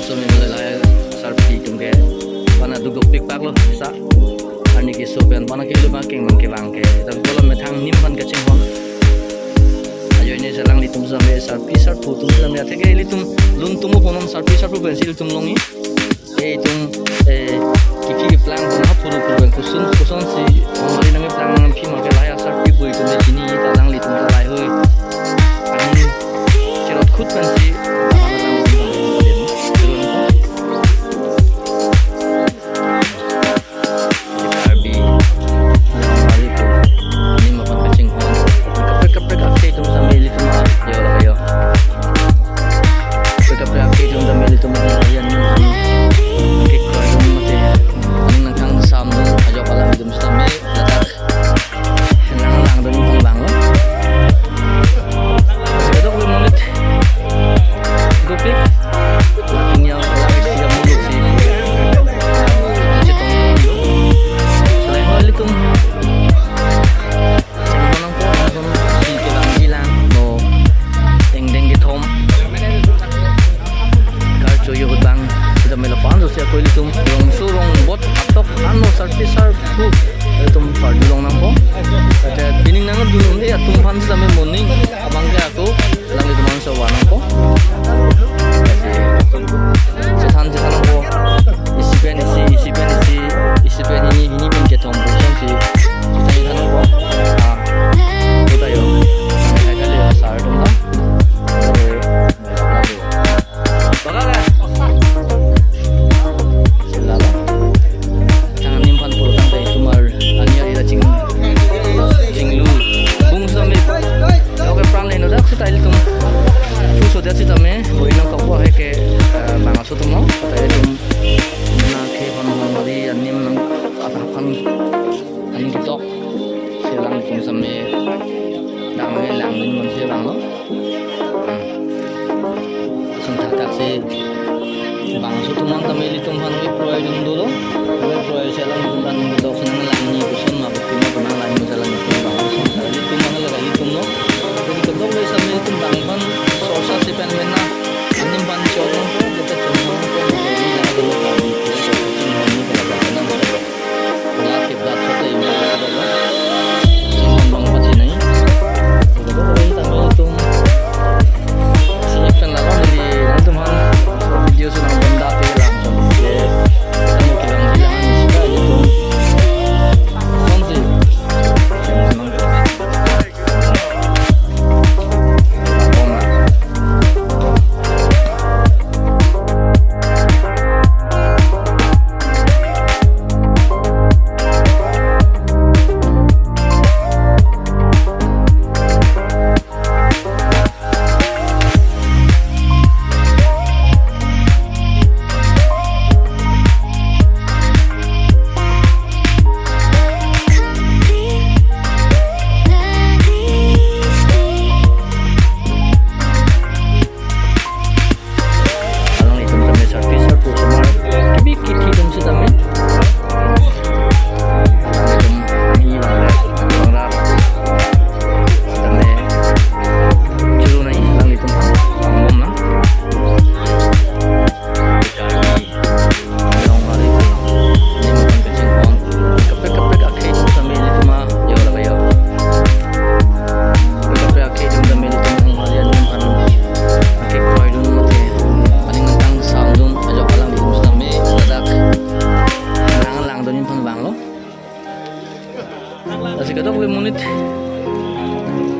so melelai sarpi kemke pana dugok pik pak lo sa ani ki so pen pana ke lu making man ke bang ke tapi kalau metang nimpan ke cingkon ayo ini selang litum sampai sarpi sarpu tum sampai atheke litum lun tumu ponom sarpi sarpu pensil tum longi tum kiki plan pun hapuru puru kusun si mari nami plan ngam pi ma ke laya sarpi bui tum sini talang litum talai hoi ani cerot khut pensi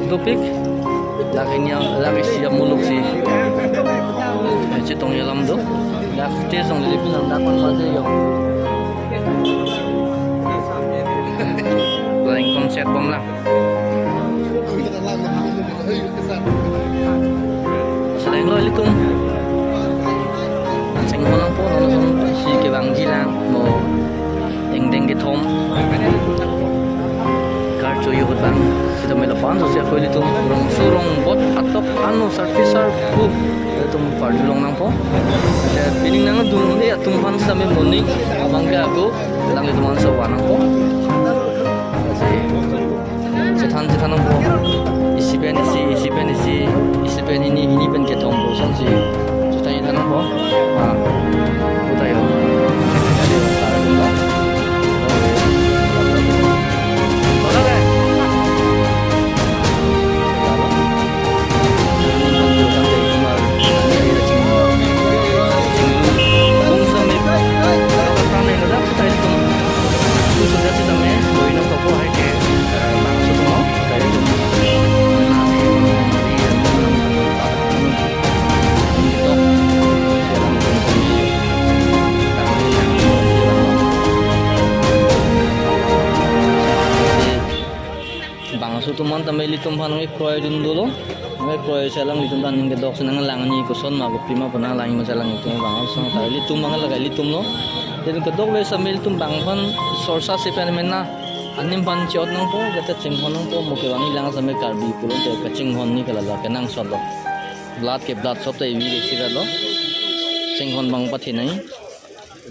topik lagi siap muluk si cetong yalam do dak tesong le pinang dakon mate yo lain konsep bom lah selain lo litung sing holang po nong si ke bang gilang mo ding ke thom karcho yo hutang kita melapan sosial ko litung rong surong bot atok anu servisar ku tum parjulong nang po ada pining nang dung ni atum pan same morning abang ke aku lang itu man so wanang po setan nang po isi pen ini pen ke thom po sang si setan nang po litum phan ngai kroi dun dulu ngai kroi salang litum tan ning dok senang lang ni ko son ma go pima puna lang ma salang itu bang sang ta litum mang lagai litum no den ko dok le samil tum bang phan sorsa se pen men na anim pan chot nang po jata chinghon nang po muke wangi lang samai karbi pulon te ka chinghon ni kala ka nang sot lo blood ke blood sop te wi le sira lo chinghon bang pathi nai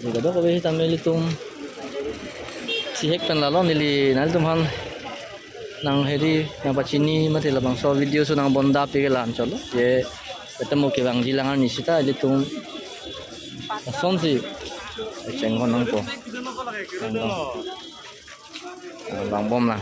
jadi dok be tamil litum si hek pen la lo nili nal tum han nang heri yang pacini mati labang so video so nang bonda pige lan cholo je ketemu ke bang jilangan ni sita litum sonsi chengon nang po bang bom lah